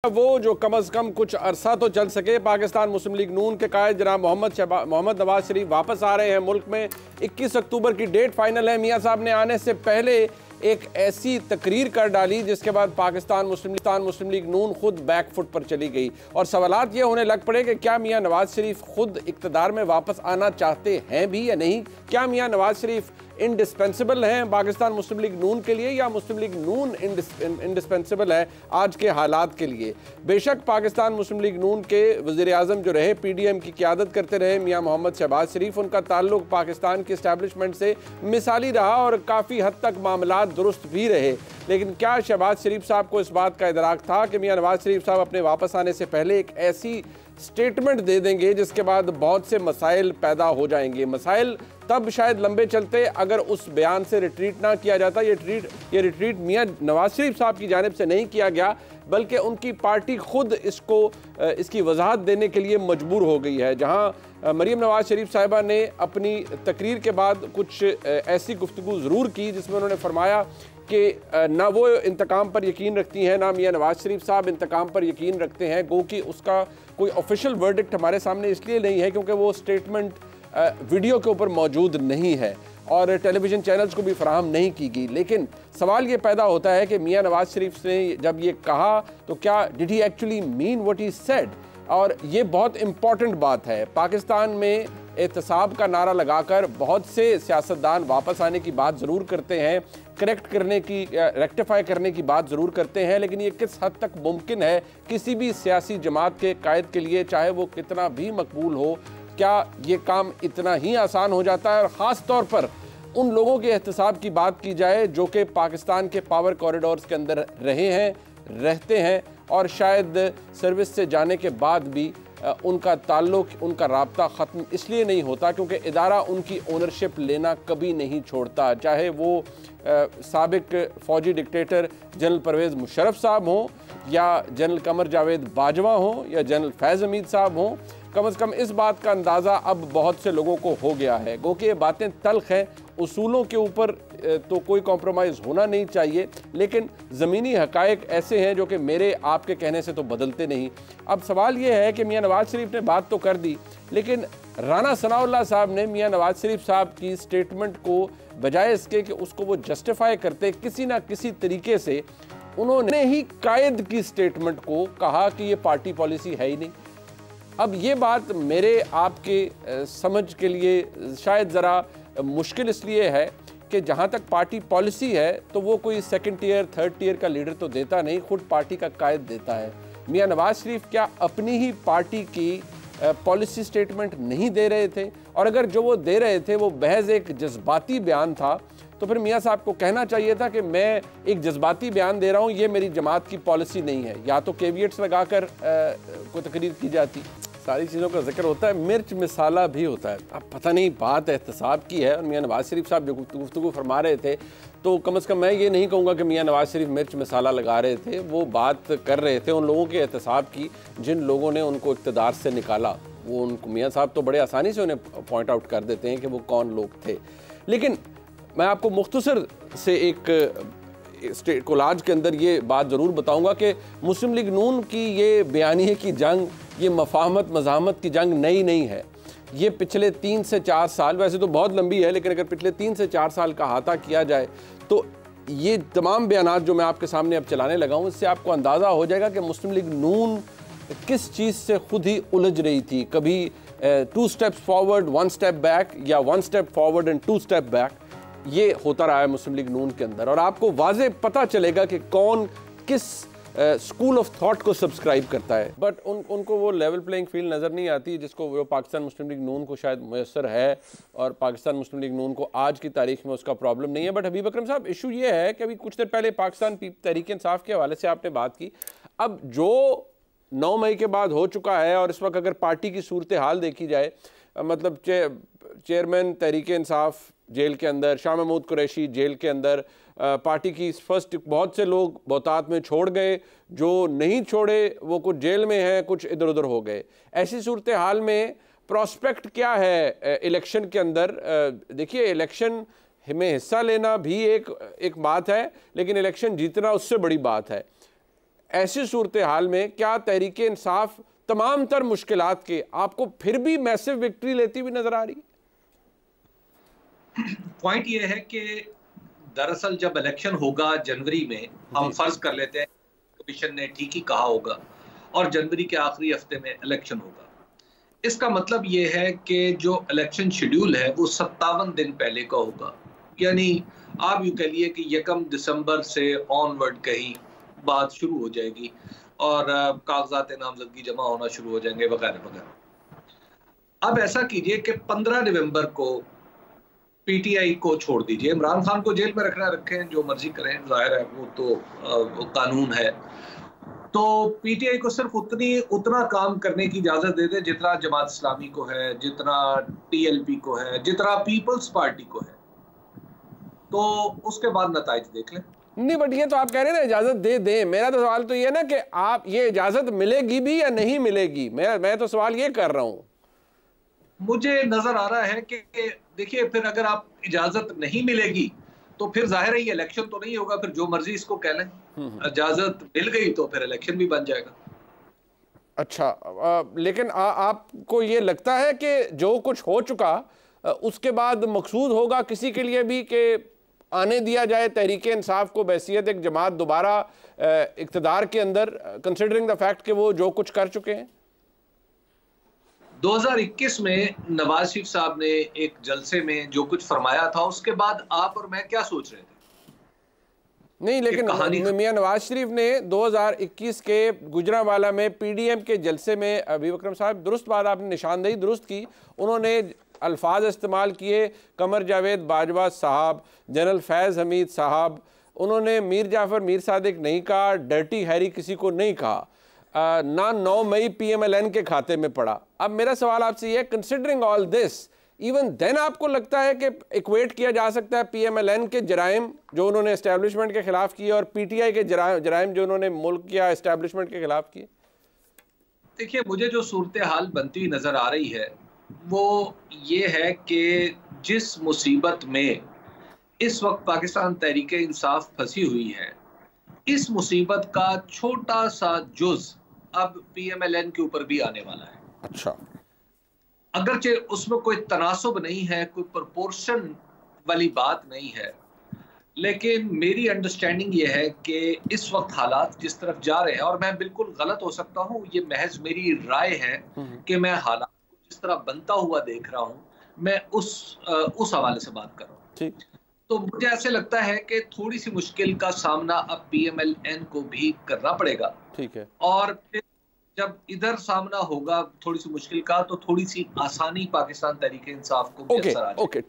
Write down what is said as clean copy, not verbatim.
वो जो कम अज़ कम कुछ अरसा तो चल सके। पाकिस्तान मुस्लिम लीग नून के कायद जनाब मोहम्मद नवाज शरीफ वापस आ रहे हैं मुल्क में। 21 अक्टूबर की डेट फाइनल है। मियाँ साहब ने आने से पहले एक ऐसी तकरीर कर डाली जिसके बाद पाकिस्तान मुस्लिम लीग नून खुद बैकफुट पर चली गई और सवालात ये होने लग पड़े कि क्या मियाँ नवाज शरीफ खुद इक़्तिदार में वापस आना चाहते हैं भी या नहीं। क्या मियाँ नवाज शरीफ इंडिस्पेंसिबल हैं पाकिस्तान मुस्लिम लीग नून के लिए या मुस्लिम लीग नून इंडिस्पेंसिबल है आज के हालात के लिए। बेशक पाकिस्तान मुस्लिम लीग नून के वज़ीर आज़म जो रहे PDM की क़यादत करते रहे मियाँ मोहम्मद शहबाज शरीफ, उनका ताल्लुक पाकिस्तान की इस्टेब्लिशमेंट से मिसाली रहा और काफ़ी हद तक मामलात दुरुस्त भी रहे। लेकिन क्या शहबाज शरीफ साहब को इस बात का इदराक था कि मियाँ नवाज शरीफ साहब अपने वापस आने से पहले एक ऐसी स्टेटमेंट दे देंगे जिसके बाद बहुत से मसाइल पैदा हो जाएंगे। मसाइल तब शायद लंबे चलते अगर उस बयान से रिट्रीट ना किया जाता। ये रिट्रीट मियाँ नवाज शरीफ साहब की जानिब से नहीं किया गया बल्कि उनकी पार्टी खुद इसकी वजाहत देने के लिए मजबूर हो गई है। जहाँ मरीम नवाज शरीफ साहिबा ने अपनी तकरीर के बाद कुछ ऐसी गुफ्तगू ज़रूर की जिसमें उन्होंने फरमाया कि ना वो इंतकाम पर यकीन रखती हैं ना मियाँ नवाज शरीफ साहब इंतकाम पर यकीन रखते हैं। गो कि उसका कोई ऑफिशियल वर्डिक्ट हमारे सामने इसलिए नहीं है क्योंकि वो स्टेटमेंट वीडियो के ऊपर मौजूद नहीं है और टेलीविज़न चैनल्स को भी फराहम नहीं की गई। लेकिन सवाल ये पैदा होता है कि मियाँ नवाज शरीफ ने जब ये कहा तो क्या did he actually mean what he said. और ये बहुत इम्पॉर्टेंट बात है। पाकिस्तान में एहतसाब का नारा लगाकर बहुत से सियासतदान वापस आने की बात ज़रूर करते हैं, रेक्टिफाई करने की बात ज़रूर करते हैं, लेकिन ये किस हद तक मुमकिन है किसी भी सियासी जमात के कायद के लिए, चाहे वो कितना भी मकबूल हो, क्या ये काम इतना ही आसान हो जाता है। और ख़ास तौर पर उन लोगों के एहतसाब की बात की जाए जो कि पाकिस्तान के पावर कॉरिडोर्स के अंदर रहे हैं, रहते हैं और शायद सर्विस से जाने के बाद भी उनका ताल्लुक, उनका राब्ता ख़त्म इसलिए नहीं होता क्योंकि इदारा उनकी ओनरशिप लेना कभी नहीं छोड़ता। चाहे वो साबिक फ़ौजी डिक्टेटर जनरल परवेज़ मुशर्रफ साहब हों या जनरल कमर जावेद बाजवा हों या जनरल फैज़ हमीद साहब हों, कम से कम इस बात का अंदाज़ा अब बहुत से लोगों को हो गया है। गो कि ये बातें तल्ख़ हैं, उसूलों के ऊपर तो कोई कॉम्प्रोमाइज़ होना नहीं चाहिए, लेकिन ज़मीनी हक़ाइक़ ऐसे हैं जो कि मेरे आपके कहने से तो बदलते नहीं। अब सवाल ये है कि मियाँ नवाज शरीफ ने बात तो कर दी, लेकिन राना सनाउल्लाह साहब ने मियाँ नवाज शरीफ साहब की स्टेटमेंट को बजाय इसके कि उसको वो जस्टिफाई करते किसी ना किसी तरीके से, उन्होंने ही कायद की स्टेटमेंट को कहा कि ये पार्टी पॉलिसी है ही नहीं। अब ये बात मेरे आपके समझ के लिए शायद ज़रा मुश्किल इसलिए है कि जहाँ तक पार्टी पॉलिसी है तो वो कोई सेकंड टियर थर्ड टियर का लीडर तो देता नहीं, खुद पार्टी का कायद देता है। मियाँ नवाज शरीफ क्या अपनी ही पार्टी की पॉलिसी स्टेटमेंट नहीं दे रहे थे? और अगर जो वो दे रहे थे वो महज एक जज्बाती बयान था तो फिर मियाँ साहब को कहना चाहिए था कि मैं एक जज्बाती बयान दे रहा हूँ, ये मेरी जमात की पॉलिसी नहीं है। या तो कैविएट्स लगाकर कोई तकरीर की जाती। सारी चीज़ों का जिक्र होता है, मिर्च मिसाला भी होता है। अब पता नहीं बात एहतसाब की है और मियाँ नवाज शरीफ साहब जो गुफ्तगू फरमा रहे थे तो कम से कम मैं ये नहीं कहूँगा कि मियाँ नवाज शरीफ मिर्च मिसाला लगा रहे थे। वो बात कर रहे थे उन लोगों के एहतसाब की जिन लोगों ने उनको इक़्तिदार से निकाला। वो उनको मियाँ साहब तो बड़े आसानी से उन्हें पॉइंट आउट कर देते हैं कि वो कौन लोग थे। लेकिन मैं आपको मुख्तसर से एक कोलाज के अंदर ये बात ज़रूर बताऊँगा कि मुस्लिम लीग नून की ये बयानिए की जंग, ये मफाहमत मज़ाहमत की जंग नई नहीं है। ये पिछले 3 से 4 साल, वैसे तो बहुत लंबी है लेकिन अगर पिछले 3 से 4 साल का अहाता किया जाए तो ये तमाम बयानात जो मैं आपके सामने अब चलाने लगा हूँ, इससे आपको अंदाज़ा हो जाएगा कि मुस्लिम लीग नून किस चीज़ से खुद ही उलझ रही थी। कभी 2 स्टेप्स फॉरवर्ड 1 स्टेप बैक या 1 step forward and 2 step back, ये होता रहा है मुस्लिम लीग नून के अंदर। और आपको वाज़े पता चलेगा कि कौन किस स्कूल ऑफ थॉट को सब्सक्राइब करता है। बट उनको वो लेवल प्लेइंग फील्ड नज़र नहीं आती जिसको वो पाकिस्तान मुस्लिम लीग नून को शायद मुयसर है और पाकिस्तान मुस्लिम लीग नून को आज की तारीख में उसका प्रॉब्लम नहीं है। बट हबीब अकरम साहब, इशू ये है कि अभी कुछ देर पहले पाकिस्तान तहरीक इंसाफ के हवाले से आपने बात की। अब जो 9 मई के बाद हो चुका है और इस वक्त अगर पार्टी की सूरत हाल देखी जाए, मतलब चेयरमैन तहरीक इंसाफ जेल के अंदर, शाह महमूद कुरैशी जेल के अंदर, पार्टी की फर्स्ट बहुत से लोग बहुतात में छोड़ गए, जो नहीं छोड़े वो कुछ जेल में हैं, कुछ इधर उधर हो गए। ऐसी सूरत हाल में प्रॉस्पेक्ट क्या है इलेक्शन के अंदर? देखिए, इलेक्शन में हिस्सा लेना भी एक बात है, लेकिन इलेक्शन जीतना उससे बड़ी बात है। ऐसी सूरत हाल में क्या तहरीक इंसाफ तमाम तर मुश्किलात के आपको फिर भी मैसिव विक्ट्री लेती हुई नजर आ रही है? पॉइंट ये है कि दरअसल जब इलेक्शन होगा जनवरी में, हम फर्ज कर लेते हैं कमीशन ने ठीक ही कहा होगा और जनवरी के आखिरी हफ्ते में इलेक्शन होगा, इसका मतलब ये है कि जो इलेक्शन शेड्यूल है वो 57 दिन पहले का होगा। यानी आप यूँ कह लिए कि 1 दिसंबर से ऑनवर्ड कहीं बात शुरू हो जाएगी और कागजात नामजदगी जमा होना शुरू हो जाएंगे वगैरह वगैरह। अब ऐसा कीजिए कि 15 नवंबर को पीटीआई को छोड़ दीजिए, इमरान खान को जेल में रखना रखें, जो मर्जी करें, जाहिर है वो तो वो कानून है। तो पीटीआई को सिर्फ उतना काम करने की इजाजत दे दे जितना जमात इस्लामी को है, जितना टीएलपी को है, जितना पीपल्स पार्टी को है, तो उसके बाद नताइज देख लें। नहीं, बट ये तो आप कह रहे हैं ना इजाजत दे दें। मेरा तो सवाल तो ये है ना कि आप ये इजाजत मिलेगी भी या नहीं मिलेगी, मैं तो सवाल ये कर रहा हूं। मुझे नजर आ रहा है कि देखिए, फिर अगर आप इजाजत नहीं मिलेगी तो फिर जाहिर है ये इलेक्शन तो नहीं होगा, फिर जो मर्जी इसको कह लें। इजाजत मिल गई तो फिर इलेक्शन भी बन जाएगा। अच्छा, लेकिन आपको ये लगता है कि जो कुछ हो चुका उसके बाद मकसूद होगा किसी के लिए भी कि आने दिया जाए तहरीक इंसाफ को बहैसियत एक जमात दोबारा इक़्तिदार के अंदर, कंसिडरिंग द फैक्ट कि वो जो कुछ कर चुके हैं? 2021 में नवाज शरीफ साहब ने एक जलसे में जो कुछ फरमाया था, उसके बाद आप और मैं क्या सोच रहे थे? नहीं, लेकिन मियां नवाज शरीफ ने 2021 के गुजरांवाला में पीडीएम के जलसे में, अभी अकरम साहब दुरुस्त बात आपने निशानदेही दुरुस्त की, उन्होंने अल्फाज इस्तेमाल किए कमर जावेद बाजवा साहब, जनरल फैज़ हमीद साहब, उन्होंने मीर जाफ़र मीर सादिक नहीं कहा, डर्टी हैरी किसी को नहीं कहा, ना 9 मई PMLN के खाते में पड़ा। अब मेरा सवाल आपसे ये, considering all this, even then आपको लगता है कि इक्वेट किया जा सकता है PMLN के जराइम जो उन्होंने इस्टेब्लिशमेंट के खिलाफ किए और PTI के जराइम जो उन्होंने मुल्क या इस्टेब्लिशमेंट के खिलाफ किए? देखिए, मुझे जो सूरत हाल बनती हुई नजर आ रही है वो ये है कि जिस मुसीबत में इस वक्त पाकिस्तान तहरीक इंसाफ फंसी हुई है, इस मुसीबत का छोटा सा जुज अब PMLN के ऊपर भी आने वाला है। अच्छा, अगरचे उसमें कोई तनासुब नहीं है, कोई प्रोपोर्शन वाली बात नहीं है, लेकिन मेरी अंडरस्टैंडिंग ये है कि इस वक्त हालात जिस तरफ जा रहे हैं, और मैं बिल्कुल गलत हो सकता हूँ, ये महज मेरी राय है कि मैं हालात को जिस तरह बनता हुआ देख रहा हूँ, मैं उस हवाले से बात कर रहा हूँ। ठीक, तो मुझे ऐसे लगता है कि थोड़ी सी मुश्किल का सामना अब PMLN को भी करना पड़ेगा। ठीक है, और फिर जब इधर सामना होगा थोड़ी सी मुश्किल का, तो थोड़ी सी आसानी पाकिस्तान तहरीक इंसाफ को भी असर आ जाएगा।